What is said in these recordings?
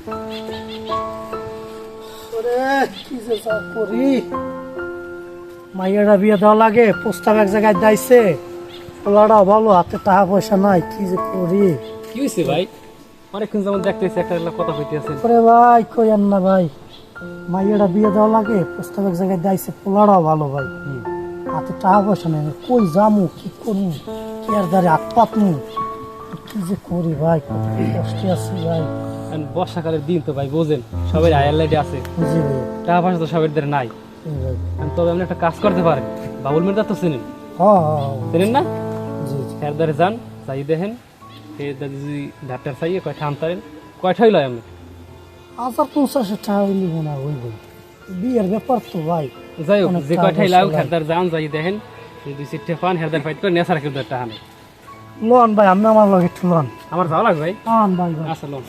কি যে করি, মাইয়াটা বিয়ে দেওয়া লাগে, প্রস্তাব এক জায়গায় যাইছে, পোলাটা ভালো, হাতে টাকা পয়সা নাই, কি যে করি। কি হয়েছে ভাই? অনেকক্ষণ যেমন দেখতেছি একটা কথা কইতেছে। ওরে ভাই কইেন না ভাই, মাইয়াটা বিয়ে দেওয়া লাগে, প্রস্তাব এক জায়গায় যাইছে, পোলাটাও ভালো ভাই, হাতে টাকা পয়সা নেই, কই যামু, কি করবো, কি আর দাঁড়িয়ে হাত পাতমু, কি যে করি ভাই, কত কষ্টে আছি ভাই। বর্ষাকালের দিন তো ভাই বোঝেন, সবাই আয়ার লাইটে আছে, জি ভাই, টাকা পয়সা তো সবার দের নাই। ভাই, তবে আপনি একটা কাজ করতে পারেন, বাবুল মির্জা তো চিনেন, চিনেন না? জি এর দ্বারে যান, চাই দেখেন, এর দ্বারে যদি ধারটার চাইয়ে কয়টা আনতারেন, কয়টাই লয় আমি 1050 টাকা হইলি মনে হইব, বিয়ের ব্যাপার তো ভাই। যাই হোক, অনেক যে টাকা কয়টাই পয়সা লাগ লাগে। হেরদার যান, যাই দেখেন, দুই চারটে পান হেরদার ফাইট করে নেশার কিন্তু একটা হানে লোন ভাই, আমি আমার লগে একটু লোন আমার যাওয়া লাগবে ভাই। আন ভাই ভাই। আচ্ছা লোন।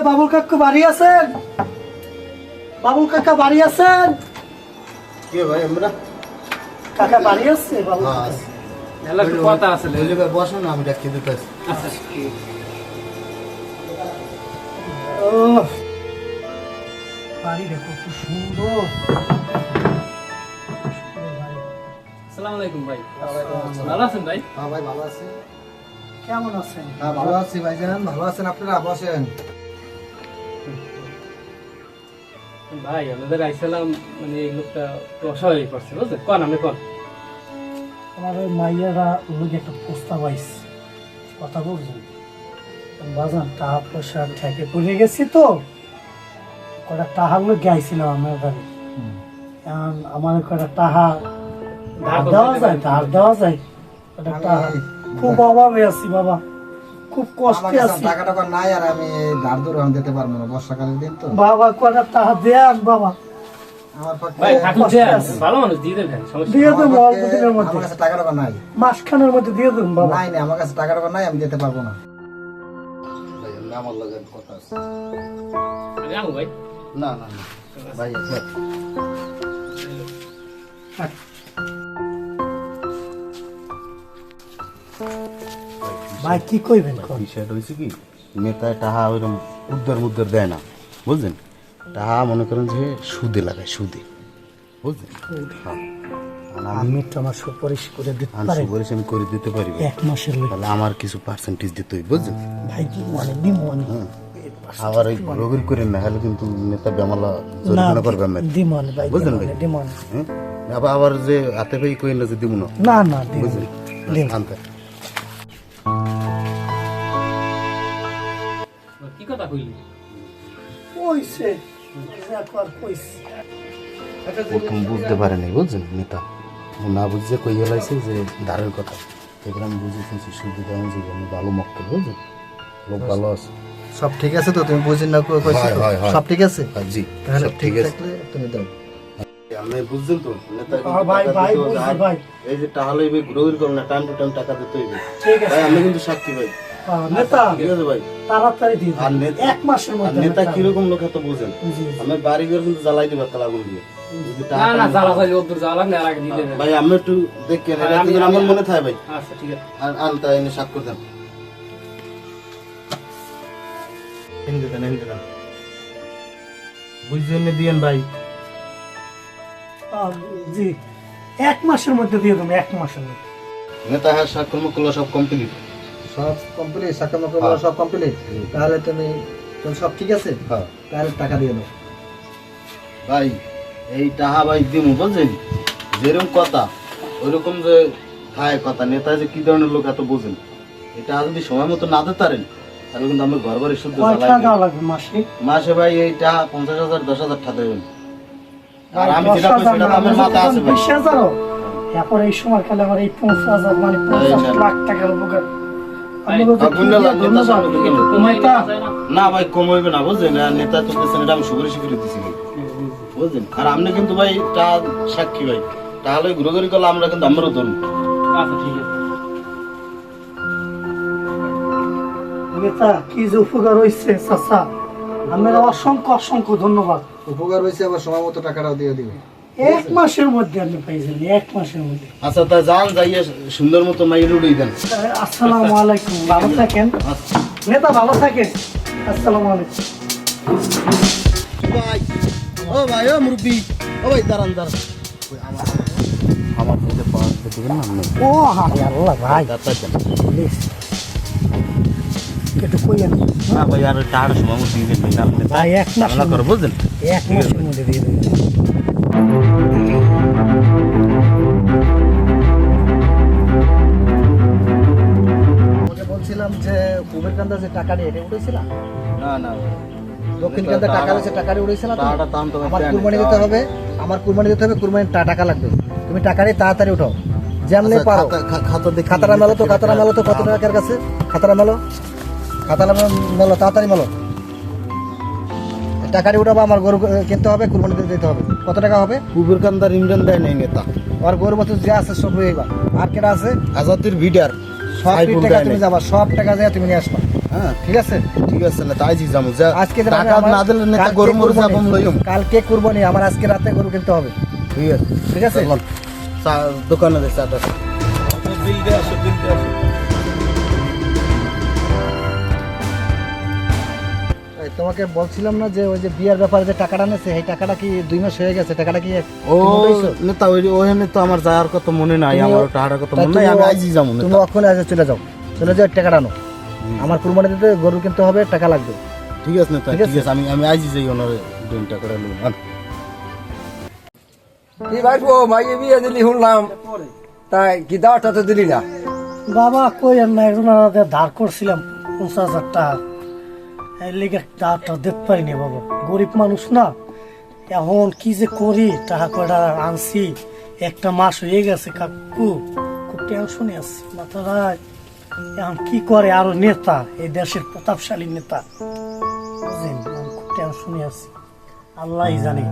বাবুল কাকু বাড়ি আছেন? বাবুল কাকা বাড়ি আছেন? কি ভাই আমরা কাকা বাড়ি আছে? বাবুল কাকা। এলা একটু কথা আছে লে। বলে বসো না, আমি ডাকি দিতে আসি। আচ্ছা ও বাড়িটা কত সুন্দর। আসসালামু আলাইকুম ভাই। ভালো আছেন ভাই? হ্যাঁ ভাই ভালো আছি। কেমন আছেন? হ্যাঁ ভালো আছি ভাইজান, ভালো আছেন আপনারা? বসেন। ভাই আমাদের আইসালাম, মানে এই লোকটা তো অস্বাভাবিক করছে বুঝলেন, কোন আপনি কোন। আমার ওই মাইয়ারা লোকে একটা প্রস্তাব আইছে, কথা বলছেন বাজান, টাকা পয়সা ঠেকে পড়ে গেছি তো, কটা টাকা লোক গাইছিলাম আমার বাড়ি, এখন আমার কটা টাকা ধার দেওয়া যায়, ধার দেওয়া যায়, কটা টাকা খুব অভাবে আছি বাবা, খুব আমার কষ্টে কাছে আছি টাকা টাকা নাই, আর আমি ধার ধরে আমি দিতে পারবো না, বর্ষাকালের দিন তো। বাবা, কটা টাকা দেন বাবা, আমার পক্ষে ভাই ঠাকুর কষ্টে দেন, আছি। ভালো মানুষ দিয়ে দেন ভাই, সমস্যা দিয়ে আমার দেবো অল্প পক্ষে- দিনের মধ্যে, আমার কাছে টাকা টাকা নাই। মাসখানের মধ্যে দিয়ে দেবো বাবা। নাই নাই, আমার কাছে টাকা টাকা নাই, আমি দিতে পারবো না। আমার লাগে কথা আছে। আমি যাবো ভাই। না না না ভাই আছে। ভাই কি কইবেন কোন? বিষয়টা হয়েছে কি, নেতায় টাহা ওইরকম উদ্ধার দেয় না, বুঝলেন? টাহা মনে করেন যে সুদে লাগায়, সুদে, বুঝলেন? হ্যাঁ। আর আমি তো আমার সুপারিশ করে দিতে আমি পারি সুপারিশ আমি করে দিতে পারি ভাই। 1 মাসের লোক। তাহলে আমার কিছু পার্সেন্টেজ দিতে হবে, বুঝলেন? ভাই কি মানে দিমনি হ্যাঁ। আবার এই ঘোরাঘুরি করে না হলে কিন্তু নেতা বেমালা জরিমানা করবে আমি, দিমনি ভাই, বুঝলেন ভাই? দিমনি হ্যাঁ? আবার যে হাতে ভাই কইল যে দিব না, না না বুঝলেন? দিম। আনতে কি কথা কইলি? কইছে একবার কইছে, প্রথম বুঝতে পারে নাই, বুঝলেন? নেতা ও না বুঝতে কইয়া লাইছে যে ধারের কথা, এবার আমি বুঝে শুনছি শুধু আমি যে আমি ভালো মক্ত, বুঝলেন? লোক ভালো আছে, সব ঠিক আছে তো? তুমি বুঝি না কইছো হয়, তো? হয়, হয়। সব ঠিক আছে? হ্যাঁ, জি তাহলে সব ঠিক ঠিক আছে। থাকলে তুমি দাও। আপনি বুঝছেন তো নেতা কিন্তু হ্যাঁ ভাই, টাকা ভাই দিতে হবে, বুঝছি আর ভাই, এই যে টাকা লইবে ঘুরাঘুরি করবে না, টাইম টু টাইম টাকা দিতে হইবে ঠিক আছে ভাই, আমি কিন্তু সাক্ষী ভাই, নেতা, ঠিক আছে ভাই? তাড়াতাড়ি দিয়ে আর দিন, নেতা 1 মাসের আর মধ্যে নেতা নেতা। কিরকম লোক এত বুঝেন, জি, জি। আমি বাড়ি ঘর কিন্তু জ্বালাই দিবে একটা আগুন দিয়ে যদি না টাকা না, জ্বালা চাইলে ওর জ্বালা লাগলে আর আগে দিয়ে দেবেন। ভাই আমি একটু দেখেন, এটা আমি- কিন্তু আমার মনে থাকে ভাই, আচ্ছা ঠিক আছে। আর আনতা এনে সাক করে দেন, হিন্দি দেন, হিন্দি দেন, বুঝছেন দিয়েন ভাই। জি 1 মাসের মধ্যে দিয়ে দেবো, 1 মাসের মধ্যে। নেতা হ্যাঁ সাক্ষর মুখগুলো সব কমপ্লিট, সব কমপ্লিট, সাকামা হ্যাঁ। সব কমপ্লিট। তাহলে তুমি সব ঠিক আছে, হ্যাঁ তাহলে টাকা দিয়ে দাও। ভাই এই টাহা ভাই দিমু, বুঝছেন? যেরকম কথা ওইরকম যে হায় কথা, নেতা যে কি ধরনের লোক এত বোঝেন, এটা যদি সময় মতো না দিতে পারেন তাহলে কিন্তু আমি ঘর বাড়ি শুদ্ধ কয় জ্বালাই টাকা দিই। দেওয়া লাগবে মাসে? মাসে ভাই এইটা 50,000 10,000 টাকা দেবেন, আর আমি যেটা 10,000 সেটা তো না, আমার মাথা আছে ভাই। 20,000 এরপর এই সময় খেলে আমার এই 50,000 মানে 50 লাখ টাকার উপকার। আপনাকে তো গুন্ডা লাগ, নেতা ধন্যবাদ। সামনে দিকেন। কমাই নেতা, দেওয়া যায় না? না ভাই কম হইবে না, বুঝছেন? আর নেতা তো পেছনে এটা আমি সুপারিশ করে দিছি ভাই, বুঝলেন? আর আপনি কিন্তু ভাই তা সাক্ষী ভাই, তাহলে ঘুরাঘুরি করলে আমরা কিন্তু আমারও ধরুন। আচ্ছা ঠিক আছে। নেতা কি যে উপকার হইছে চাচা, আমার অসংখ্য অসংখ্য ধন্যবাদ। উপকার হয়েছে, আবার সময় মতো টাকাটাও দিয়ে দিবে। 1 মাসের মধ্যে আপনি পাইছেন, 1 মাসের মধ্যে। আচ্ছা তা যান, যাইয়ে সুন্দর মতো মাইয়ের উড়িয়ে দেন। আসসালামু আলাইকুম, ভালো থাকেন আচ্ছা নেতা, ভালো থাকেন। আসসালামু আলাইকুম। ভাই, ও ভাই, ও মুরব্বি, ও ভাই দাঁড়ান দাঁড়ান। ওই আমার মধ্যে পাওয়া দিবেন না আপনি? ও হায় আল্লাহ ভাই, ডাক্তার দেন। প্লিজ একটু কইয়েন। না ভাই, আর টাকার সময় মতো দিয়ে দেবেন আপনি। ভাই 1 মাস ঝামেলা করে বুঝলেন? 1 মাসের মধ্যে দিয়ে দেবেন। তোমাকে বলছিলাম যে কুবের কান্দা যে টাকা নিয়ে এটা উঠেছিলাম, না না দক্ষিণ কান্দা টাকা রয়েছে, টাকা নিয়ে উঠেছিলাম। টাকাটা তাম তো আমার কুরবানি দিতে হবে, আমার কুরবানি দিতে হবে, কুরবানির টাকা লাগবে। তুমি টাকা নিয়ে তাড়াতাড়ি উঠাও, যেমনি পারো। খাতা দেখি। খাতাটা মেলো তো, খাতাটা মেলো তো, কত টাকার কাছে খাতাটা মেলো, খাতাটা মেলো, তাড়াতাড়ি মেলো। টাকাটি উঠাবো, আমার গরু কিনতে হবে, কুরবানি দিতে হবে। কত টাকা হবে? কুবের কান্দার ইমরান দেয় নাই নেতা। আর গরু বছর যে আছে সব হয়ে যাবা। আর কেটা আছে? আজাতির ভিডার সব টাকা তুমি যাবা, সব টাকা দিয়ে তুমি নিয়ে আসবা। হ্যাঁ ঠিক আছে? ঠিক আছে না, তাই জি যাবো। যা আজকে যে টাকা আমার- না দিলে নেতা কালকে গরু মরে কুরবানি। যাবো লইম। কালকে কুরবানি, আমার আজকে রাতে গরু কিনতে হবে। ঠিক আছে ঠিক আছে? চলুন। দোকানে দে চাটা। বিল দে আসো, বিল দে আসো। এই তোমাকে বলছিলাম না যে ওই যে বিয়ার ব্যাপারে যে টাকাটা নেছে, এই টাকাটা কি 2 মাস হয়ে গেছে? টাকাটা কি ও তুমি উঠাইছো? নেতা ওখানে তো আমার যাওয়ার কথা মনে নাই, তুমি- আমার টাকার কথা তা মনে নাই। তুমি- আমি আজই যাবো তুমি নেতা। ওখানে আজ চলে যাও, চলে যাও, টাকাটা আনো। আমার কুরবানি দিতে গরু কিনতে হবে, টাকা লাগবে। ঠিক আছে নেতা, ঠিক ঠিক আছে? আছে। আমি আজই যাই ওনার 2 টাকাটা নিয়ে। কি ভাই ও মাইয়ে বিয়ে দিলি শুনলাম, তাই কি দাওয়াটা তো দিলি না? বাবা কই আর না, একজন ধার করছিলাম 50,000 টাকা, এর লিগে টাকাটা দিতে পারিনি বাবা। গরিব মানুষ না, এখন কি যে করি, টাকা কয়টা আনছি, 1 মাস হয়ে গেছে কাকু, খুব টেনশনে আছি মাথাটা। এখন কি করে আরো নেতা, এই দেশের প্রতাপশালী নেতা, বুঝলেন? আমি খুব টেনশনে আছি, আল্লাহই জানে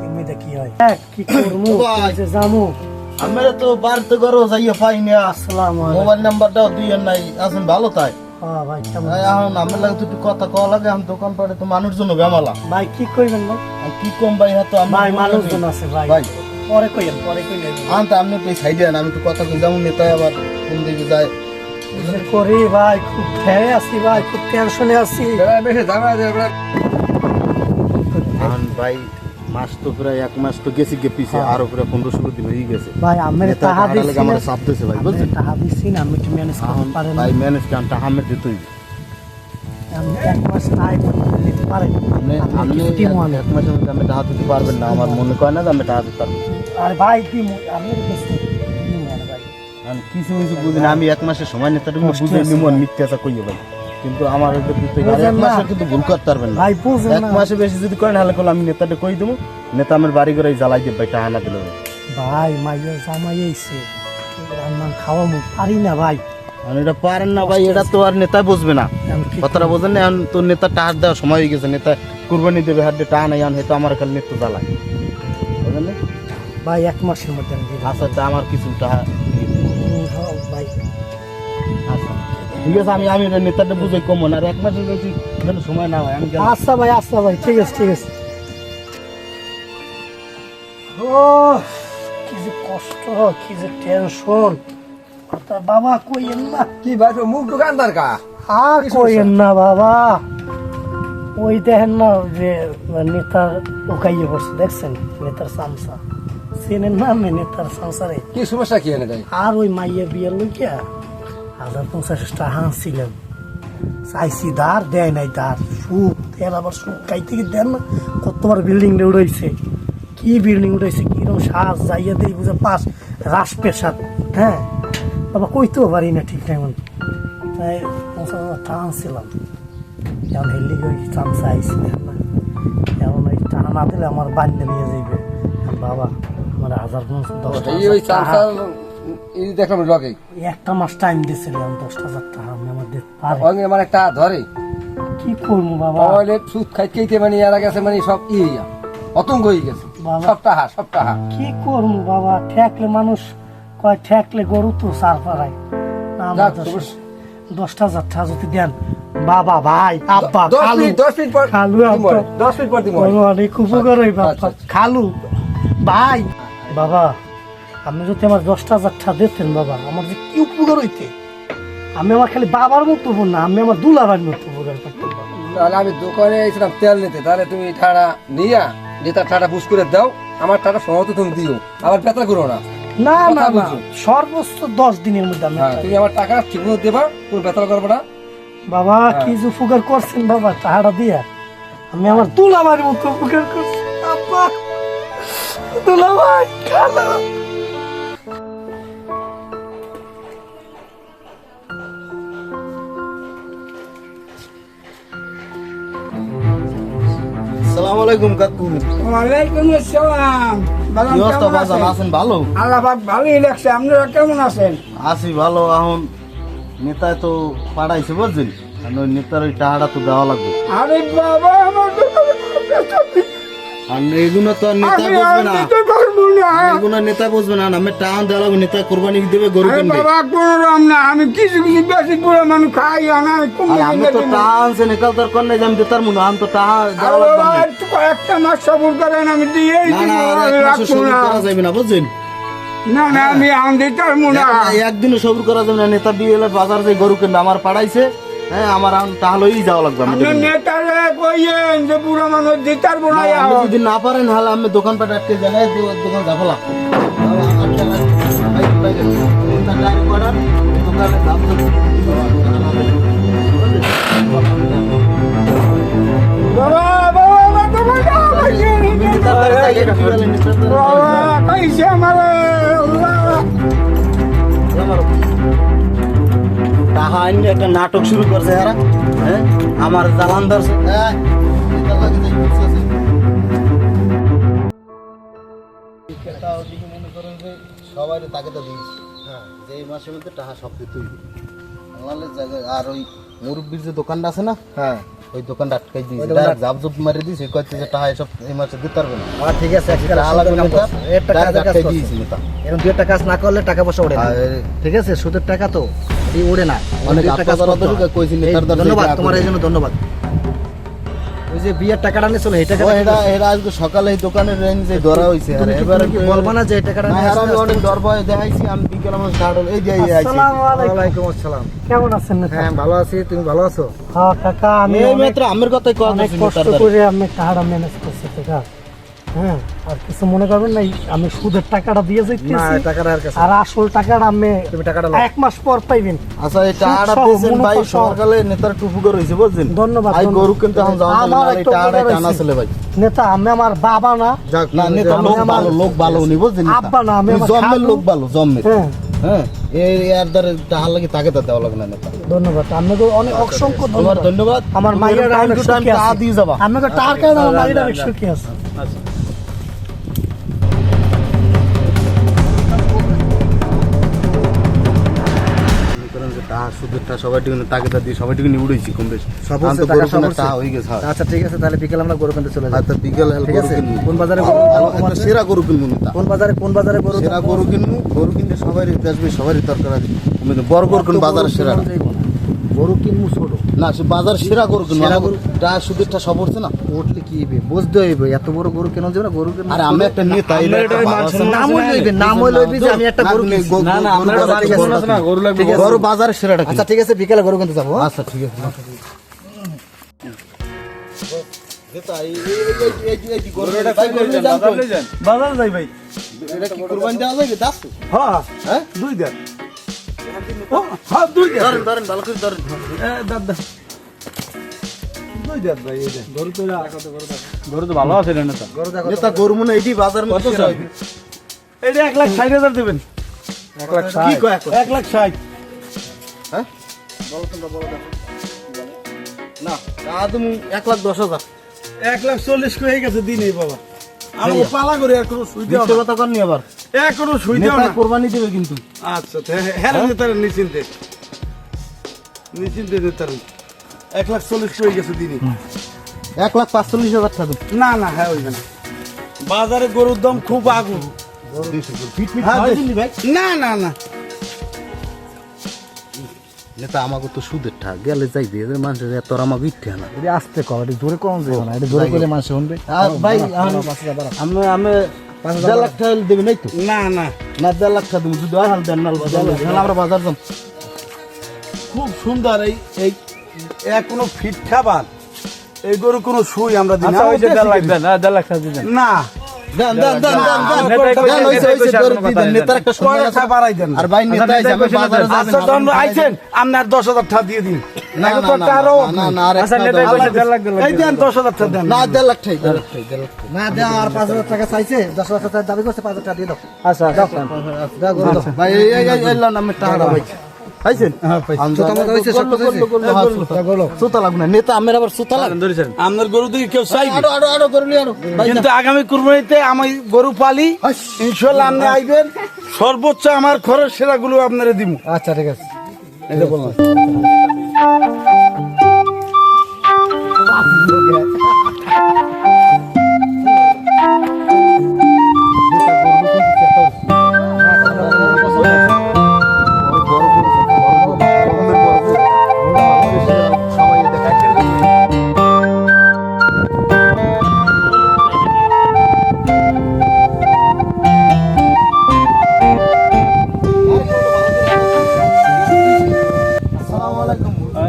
এমনিতে কি হয়। কি করবো, ভাই। যে জানো। আমরা তো বাড়তে করো যাইয়া পাই না। আসসালামু আলাইকুম। মোবাইল নাম্বারটাও দিয়ে নাই, আছেন ভালো তাই। হ্যাঁ ভাই, কেমন এখন আমার লাগে তো একটু কথা কওয়া লাগে। আমি দোকান পাড়ে তো মানুষজন বেমালা। ভাই কি কইবেন ভাই? আমি কি কম ভাই, হয়তো আমি ভাই মানুষজন আছে ভাই, ভাই পরে কইেন, পরে কইলেন। আনতে আপনি তো সাইডে আমি একটু কথা কই যেমন নেতা আবার কোন দিকে যায়। যে করি ভাই, খুব ভয়ে আছি ভাই, খুব টেনশনে আছি। বেশি ঝামেলা দিয়ে আমরা এখন ভাই মাস তো প্রায় 1 মাস তো গেছি গে পিছে, আরো প্রায় 15-16 দিন হয়ে গেছে। ভাই আমি নেতা টাকা টাকাটা দিছি লাগে আমার না, চাপ দিয়েছে ভাই, আমি বুঝছেন? টাকা দিছি না, আমি একটু ম্যানেজ এখন করতে পারেন ভাই ম্যানেজ কাম টাকা আমার দিতেই। আমি 1 মাস টাইম দিতে পারেন। আপনি 1 মাসের মধ্যে আমি টাকা দিতে পারবেন না, আমার মনে কয় না যে আমি টাকা দিতে পারবো। আর ভাই কি আমি কিছু দিই না ভাই। আমি কিছু কিছু বুঝি না, আমি 1 মাসের সময় নেতাটা বুঝে নিব, মিথ্যা কথা কইও ভাই। কিন্তু আমার এটা দিতে গেলে 1 মাসের কিন্তু ভুল করতে পারবেন না। ভাই বুঝেন 1 না মাসে বেশি যদি করেন তাহলে কল আমি নেতাটা কই দেবো, নেতা আমার বাড়ি করে জ্বালাই দেব ভাই, টাকা না দিলে। ভাই, মাইয়া জামাই আইছে, রান্না খাওয়া মুখ পারি না ভাই। আর এটা পারেন না ভাই, এটা তো আর নেতা বুঝবে না। আমি কি কথাটা বোঝেন না? এখন তো নেতা টাকা দেওয়ার সময় হয়ে গেছে, নেতা কুরবানি দেবে, হাতে টাকা নাই, এখন হয়তো আমার খালি নেতা জ্বালায়, বুঝলেন না? ভাই 1 মাসের মধ্যে আমি দিয়ে দেব। আচ্ছা তা আমার কিছু টাকা দিয়ে দিন। হ্যাঁ ভাই, আচ্ছা ঠিক আছে, আমি এটা নেতাটা বুঝে কমন, আর 1 মাসের বেশি যেন সময় না হয়। আমি গেলাম। আচ্ছা ভাই, আচ্ছা ভাই, ঠিক আছে, ঠিক আছে। ও কি যে কষ্ট, কি যে টেনশন। তা বাবা কইেন না, কি ভাই ও মুখ দোকানদার কা? আর কইেন না বাবা। ওই দেখেন না যে নেতার ওকাইয়ে বসে, দেখছেন নেতার সামসা, চেনেন না আমি নেতার সংসারে। কি সমস্যা কি এনে তাই? আর ওই মাইয়া বিয়ের লইয়া 1,050 টাকা হাঁসছিলেন, চাইছি দাঁড় দেয় নাই, দাঁড় সুখ তেল, আবার সুখ খাইতে কি দেন না। কতবার বিল্ডিং উড়াইছে, কি বিল্ডিং উঠাইছে, কিরকম শ্বাস যাইয়া দেই বুঝে পাস রাস পেশাদ। হ্যাঁ বাবা, কইতেও পারি না ঠিক টাইম। তাই 50,000 টাকা আনছিলাম, এখন হেলি ওই চামচা আইসি না, এখন ওই টাকা না দিলে আমার বান্ধে নিয়ে যাইবে। বাবা আমার 1,010 এই ওই টাকা, চামচা এই দেখলাম লগে 1 মাস টাইম দিয়েছিলাম, 10,000 টাকা আমি আমার দিতে পারি। অঙ্গে মানে একটা ধরে কি করবো বাবা, অয়েলে সুদ খাইতে মানে এরা গেছে মানে সব ইয়া অতঙ্গ হয়ে গেছে, বাবা। সব টাহা সব টাহা। কি করবো বাবা, ঠেকলে মানুষ কয়, ঠেকলে গরু তো সার পাড়ায় না। আমার যাক, 10,000 টাকা যদি দেন বাবা ভাই আব্বা 10 খালু মিনিট 10 মিনিট পর খালু দিমু। আব্বা 10 মিনিট পর দিমু। অনেক উপকার হই বাবা আচ্ছা। খালু ভাই বাবা আপনি যদি আমার 10,000 টাকা দিতেন বাবা আমার যে কি উপকার হইতে আমি আমার খালি বাবার মতো বোন না আমি আমার দুলাভাইয়ের মতো উপকার করতাম বাবা। তাহলে আমি দোকানে এসেছিলাম তেল নিতে, তাহলে তুমি টাকা নিয়া যেটা টাকা বুঝ করে দাও, আমার টাকা সময় তুমি দিও, আবার বেতন করো না। না কথা না না বুঝো। সর্বোচ্চ 10 দিনের মধ্যে আমি হ্যাঁ, তুমি আমার টাকা ঠিক মতো দেবা, কোনো বেতন করবে না। বাবা কি যে উপকার করছেন বাবা টাকাটা দিয়া আমি আমার দুলাভাইয়ের মতো উপকার করছি আব্বা দুলাভাই খালু আসসালামু আলাইকুম কাকু। ওয়ালাইকুম আসসালাম। কি অবস্থা বাজান, আছেন ভালো? আল্লাহ পাক ভালোই লাগছে। আপনারা কেমন আছেন? আছি ভালো। এখন নেতায় তো পাঠাইছে বুঝছেন, আর ওই নেতার ওই টাকাটা তো দেওয়া লাগবে। আরে বাবা আমার তো আর এগুলো তো আর নেতা আমি বুঝবে না, দিতে পারবো না। এগুলো নেতা বুঝবে না। আমি টাকা দেওয়া লাগবে, নেতা কোরবানি দেবে, গরু আরে কিনবে। বাবা কোনো রকম না, আমি কিছু কিছু বেশি করে মানুষ খাই না আর আমি তো টাকা আনছে নিকাল তোর কন্যা যে আমি দিতার মনে আমি তো টাকা দেওয়া লাগবে না। একটু কয়েকটা মাস সবুর করেন, আমি দিয়েই না দিব, না আর আমি এক মাসে রাখবো সবুর না। করা যাবে না বুঝছেন। না না আমি আম দিতে পারবো না। একদিনও সবুর করা যাবে না। নেতা দিয়ে এলে বাজার যে গরু কিনবে আমার পাঠাইছে, হ্যাঁ আমার এখন তাহলেই যাওয়া লাগবে। আমি আপনি দেবো না। নেতারে কইয়েন যে বুড়ো মানুষ দিতে পারবো না। না, আপনি যদি না পারেন তাহলে আমি দোকানপাট আটকে জায়গায় দোকান যাবো লাগবে। বাবা বাবা আমার তো মজা বাবা কইছে আমার টাকা আইনি একটা নাটক শুরু করছে এরা, হ্যাঁ আমার জ্বালান ধরছে। সবাই তাকে তো দিয়েছি, হ্যাঁ যে এই মাসের মধ্যে টাকা সব দিতে হইবে। আর ওই মুরব্বীর যে দোকানটা আছে না, হ্যাঁ ওই দোকানটা আটকাই দিয়েছি, ওই দোকানটা- জাপ জপ মারি দিয়েছি, কয়েছে যে টাকা এসব এই মাসে দিতে পারবে না। আমার ঠিক আছে একটা টাকা লাগবে না, একটা কাজের কাজ আটকাই করছি। দিয়েছি নেতা। এরকম দুই একটা কাজ না করলে টাকা পয়সা ওঠে না। আর ঠিক আছে, সুদের টাকা তো এই ওড়ে না। অনেক দুই একটা কাজ আত্মদারক করতে হয়। কইছি, এই নেতার দরজা ধন্যবাদ যা তোমার, করে। এই জন্য ধন্যবাদ। ওই যে বিয়ের টাকাটা নিয়েছিল এই টাকা ও এরা এরা আজকে সকালে এই দোকানের রেঞ্জে ধরা হইছে। আর এবারে কি বলবা না যে এই টাকাটা না, নিয়ে আর আমি আসতে অনেক আসতে ডর ভয় দেখাইছি। আমি বিকেল আমার স্টার্ট হল এই যে এই আইছি। আসসালামু আলাইকুম ওয়ালাইকুম আসসালাম। কেমন আছেন নেতা? হ্যাঁ ভালো আছি, তুমি ভালো আছো? হ্যাঁ কাকা আমি এই অনেক- মাত্র আমের কথাই কল অনেক করছি কষ্ট নেতার দ্বারা। করে আমি টাকাটা ম্যানেজ করছি কাকা। হ্যাঁ আর কিছু মনে করবেন না, আমি সুদের টাকাটা দিয়ে না যাইতেছি এই টাকাটা আর কাছে আর আসল টাকাটা আমি তুমি টাকাটা নাও। 1 মাস পর পাইবেন। আচ্ছা এই টাকাটা সহ, পেয়েছেন ভাই, মুনাফা সহ। সকালে নেতার টুপু করে হইছে বুঝছেন। ধন্যবাদ, আই ধন্যবাদ। গরু কিন্তু এখন যাওয়া যাবে আমার না, এই একটা টাকাটা উপকার টানা হইছে। ছিল ভাই। নেতা আমি আমার বাবা না, যাক না নেতা আমি লোক আমার- ভালো, লোক ভালো উনি বুঝছেন নেতা। আব্বা না, আমি তুমি আমার জন্মের খালু। লোক ভালো, জন্মের। হ্যাঁ হ্যাঁ এই এর দ্বারা টাকা লাগে তাকে তো দেওয়া লাগে না নেতা। ধন্যবাদ আপনাকে অনেক অসংখ্য তোমার ধন্যবাদ। ধন্যবাদ। আমার মায়ের টাইম অনেক টু টাইম সুখী টাকা আছে। দিয়ে যাবা। আপনাকে টাকার কারণে আমার মায়ের অনেক সুখী আছে। মনে করেন যে টাকা সুদের টাকা সবাই টিকে তাকে তো দিয়ে সবাই টিকে নিয়ে উড়েছি কম বেশি। সব এখন তো হচ্ছে, টাকা গরু সব কেনার হচ্ছে। টাকা হয়ে গেছে, হ্যাঁ। আচ্ছা ঠিক আছে, তাহলে বিকেল আমরা গরু কিনতে চলে যাই। হয়তো বিকেল ঠিক গরু আছে, কিনবো। কোন বাজারে গরু একটা সেরা গরু কিনবো নেতা। কোন বাজারে গরু সেরা গরু কিনবো, গরু কিনলে সবাই আসবে, সবারই দরকার আছে। বড় গরু কিনবো, বাজার সেরা না। গরু কিনবো ছোট না সে বাজার সেরা গরু কিনবো। সেরা আমার গরু? টাকা সুদেরটা সব হচ্ছে না। উঠলে কি হইবে বুঝতে হইবে, এত বড় গরু কেন যাবে না, গরু কেন আরে আমি একটা নেতা, এটা একটা ভালো আছে না? নাম হইবে, নাম হইবে যে আমি একটা গরু কিনছি। না, না, গরু আপনার বাজারে কাছে গরু গরু আছে না, লাগবে। গরু লাগবে। গরু বাজারের সেরাটা আচ্ছা ঠিক আছে, বিকেলে গরু কিনতে যাবো। আচ্ছা ঠিক আছে। নেতা, বাজার যাই ভাই। এটা কি কুরবানি দেওয়া যায় কি? দাস তো? হ্যাঁ হ্যাঁ? 2 দেন। ও হ্যাঁ 2 দেন। ধরেন, ধরেন, ভালো করে ধরেন। দাদা 2 দেন ভাই, এই দেন। গরু তো গরু তো ভালো আছে রে নেতা। গরু দেখো নেতা গরু মনে হয় এটি বাজার মধ্যে সেরা হইবে। এইটা 1,60,000 দিবেন। 1,60,000 কি কয় এখন? 1,60,000 হ্যাঁ? না, টাকা তুমি 1,10,000। 1,40,000 হয়ে গেছে দিনই বাবা। আমি পালা করে আর কোনো সুই মিথ্যে কথা কর নি আবার। কোনো সুই নেতা কোরবানি দেবে কিন্তু। আচ্ছা হ্যাঁ নেতার নিশ্চিন্তে নেতার 1,40,000 হয়ে গেছে দিনই। 1,45,000 টাকা দেব। না না হ্যাঁ হইবে না, বাজারে গরুর দাম খুব আগুন। ফিট হ্যাঁ, খাওয়াই দিলি ভাই? না না না নেতা আমাকে তো সুদের ঠাক গেলে যাইবে এদের মানুষের তোর আমাকে ইচ্ছে না এটা আস্তে কর, এটা জোরে কম যাবে না, এটা জোরে করলে মানুষ শুনবে। ভাই বাড়াও, 5,000 বাড়াও। আমি 5,000 1.5 লাখ টাকা দেবেন নাই তো? না না না 1.5 লাখ টাকা দেবো যদি হয় হাল দেন না তাহলে আমরা বাজার যাম। খুব সুন্দর এই এই কোনো ফিট খাবার এই গরু কোনো সুই আমরা দিই না। আচ্ছা ওই যে 1.5 লাখ দেন, 1.5 লাখ টাকা দিবেন। না দেন দেন দেন দেন দেন নেতা দেন, হইছে, হইছে, দৌড় দিয়ে দেন। নেতার একটা সম্মান আছে। কয়টা বাড়াই দেন। আর ভাই নেতা আইছে, আমি বাজারে যাবেন, আচ্ছা তখন আইছেন আপনি আর 10,000 টাকা দিয়ে দিন। না এখন না তো না, টাকারও না না আর আচ্ছা একটা নেতা দাও। কইছে 1.5 লাখ দেন। এই দেন 10,000 টাকা দেন। না 1.5 লাখ টাকা 1.5 লাখ টাকা 1.5 লাখ টাকা। না দেওয়া, আর 5,000 টাকা চাইছে, 10,000 টাকা দাবি করছে, 5,000 টাকা দিয়ে দাও। আচ্ছা দাও গরু দাও। ভাই এই এলাম আমি টাকা ভাই আইছেন সুতা মতো হইছে, সব কিছু হইছে। দাও গরু। সুতা লাগবে না নেতা আমার আবার সুতা লাগবে ধরেছেন। আপনার গরু দিকে কেউ চাইবে আরো আরো আরো করলি আরো ভাই কিন্তু আগামী কুরবানিতে আমি গরু পালি ইনশাল্লাহ আপনি আইবেন সর্বোচ্চ আমার খরচ সেরাগুলো আপনারা দিব আচ্ছা ঠিক আছে। এটা বললাম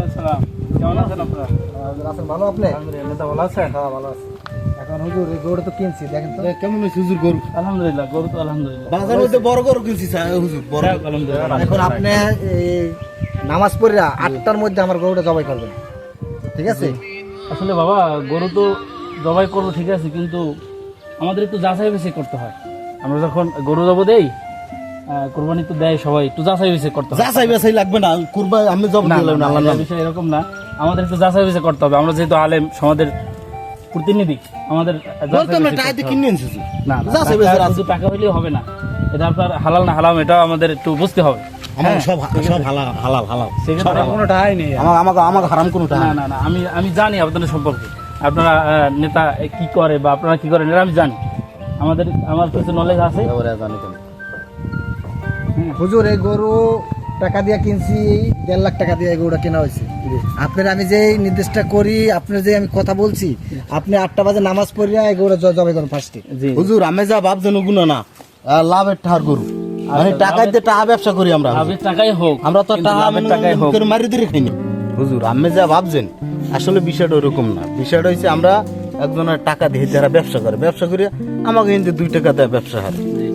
আসসালাম, কেমন আছেন আপনারা? আছেন ভালো আপনি? আলহামদুলিল্লাহ। নেতা ভালো আছেন? হ্যাঁ ভালো আছে। এখন হুজুর এই গরু তো কিনছি, দেখেন তো। কেমন হয়েছে হুজুর গরু আলহামদুলিল্লাহ, গরু তো আলহামদুলিল্লাহ। বাজার মধ্যে বড় গরু কিনছি হুজুর বড় যাক, আলহামদুলিল্লাহ। এখন আপনি এই নামাজ পড়ে 8টার মধ্যে আমার গরুটা জবাই করবেন, ঠিক আছে? আসলে বাবা গরু তো জবাই করবো ঠিক আছে, কিন্তু আমাদের একটু যাচাই বাছাই করতে হয়। আমরা যখন গরু জব দেই, কোরবানি তো দেয় সবাই, একটু যাচাই বাছাই করতে হয়। যাচাই বাছাই লাগবে না কুরবান আমি জব না, দিলাম না, না আল্লাহ না, নামে। এই বিষয় এরকম না, আমাদের একটু যাচাই বাছাই করতে হবে। আমরা যেহেতু আলেম সমাজের প্রতিনিধি, আমাদের যাচাই বলতাম না বাছাই টাকা করতে দিয়ে হবে। কিনে আনছিস না না, যাচাই বাছাই টাকা- আছে। শুধু টাকা হইলেও হবে না, এটা আপনার হালাল না হারাম এটাও আমাদের একটু বুঝতে হবে। আমার সব সব হালাল হালাল হালাল সেক্ষেত্রে কোনো টাকাই নেই। আমাকে হারাম কোনো টাকা না না না, আমি জানি আপনাদের সম্পর্কে, আপনারা নেতা কি করে বা আপনারা কি করেন এটা আমি জানি, আমার কিছু নলেজ আছে। জানি কেন হুজুর এই গরু টাকা দিয়ে কিনছি, 1.5 লাখ টাকা দিয়ে এই গরুটা কেনা হয়েছে। আপনার আমি যে নির্দেশটা করি, আপনার যে আমি কথা বলছি, আপনি 8টা বাজে নামাজ পড়িয়া এই গরুটা জবাই করেন ফার্স্টে। জি হুজুর আমি যা ভাবছেন ওগুলো না লাভের টাকার গরু মানে টাকা দিয়ে টাকা ব্যবসা করি আমরা লাভের টাকাই হোক, আমরা তো কিন্তু টাকা লাভের টাকাই হোক। করে মারি দিয়ে খাইনি হুজুর আমি যা ভাবছেন আসলে বিষয়টা ওরকম না। বিষয়টা হচ্ছে আমরা একজনের টাকা দিয়ে যারা ব্যবসা করে আমাকে কিন্তু 2 টাকা দেয় ব্যবসা হারে। জি।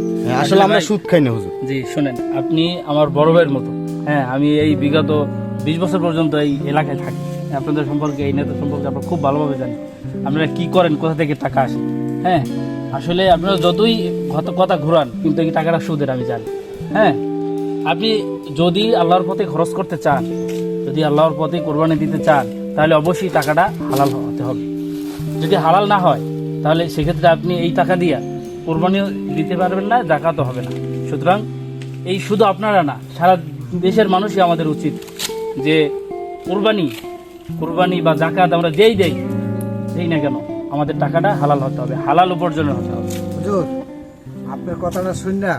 আসলে আমরা সুদ খাই না হুজুর। জি শোনেন, আপনি আমার বড় ভাইয়ের মতো। হ্যাঁ, আমি এই বিগত 20 বছর পর্যন্ত এই এলাকায় থাকি। আপনাদের সম্পর্কে, এই নেতা সম্পর্কে আমরা খুব ভালোভাবে জানি, আপনারা কি করেন, কোথা থেকে টাকা আসে। হ্যাঁ, আসলে আপনারা যতই কথা ঘুরান, কিন্তু এই টাকাটা সুদের আমি জানি। হ্যাঁ, আপনি যদি আল্লাহর পথে খরচ করতে চান, যদি আল্লাহর পথে কোরবানি দিতে চান, তাহলে অবশ্যই টাকাটা হালাল হতে হবে। যদি হালাল না হয়, তাহলে সেক্ষেত্রে আপনি এই টাকা দিয়ে কোরবানিও দিতে পারবেন না, জাকাতও হবে না। সুতরাং এই শুধু আপনারা না, সারা দেশের মানুষই আমাদের উচিত যে কোরবানি বা জাকাত আমরা যেই দেই না কেন, আমাদের টাকাটা হালাল হতে হবে, হালাল উপার্জনের হতে হবে। হুজুর আপনার কথাটা শুন না,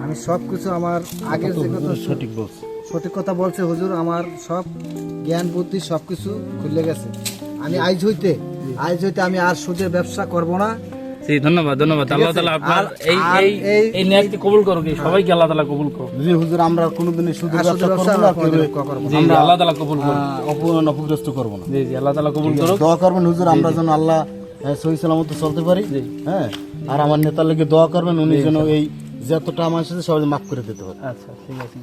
আমি সব কিছু আমার আগের যে কথা সঠিক কথা বলছে হুজুর, আমার সব জ্ঞান বুদ্ধি সব কিছু খুলে গেছে। আমি আইজ হইতে আমি আর সুদের ব্যবসা করব না। জি, ধন্যবাদ। আল্লাহ তাআলা আপনার এই নিয়তকে কবুল করুক, সবাইকে আল্লাহ তাআলা কবুল করুক। জি হুজুর আমরা কোনোদিনই সুদের আর সুদের ব্যবসা ব্যবসা করব না, করব না। জি, আল্লাহ তাআলা কবুল করুক। অপগ্রস্ত করব না। জি, আল্লাহ তাআলা কবুল করুক। দোয়া করবেন হুজুর আমরা যেন আল্লাহ সহি সালামত চলতে পারি। জি। হ্যাঁ, আর আমার নেতার লেগে দোয়া করবেন উনি যেন এই যতটা আমার সাথে সবাই মাফ করে দিতে পারে। আচ্ছা, ঠিক আছে।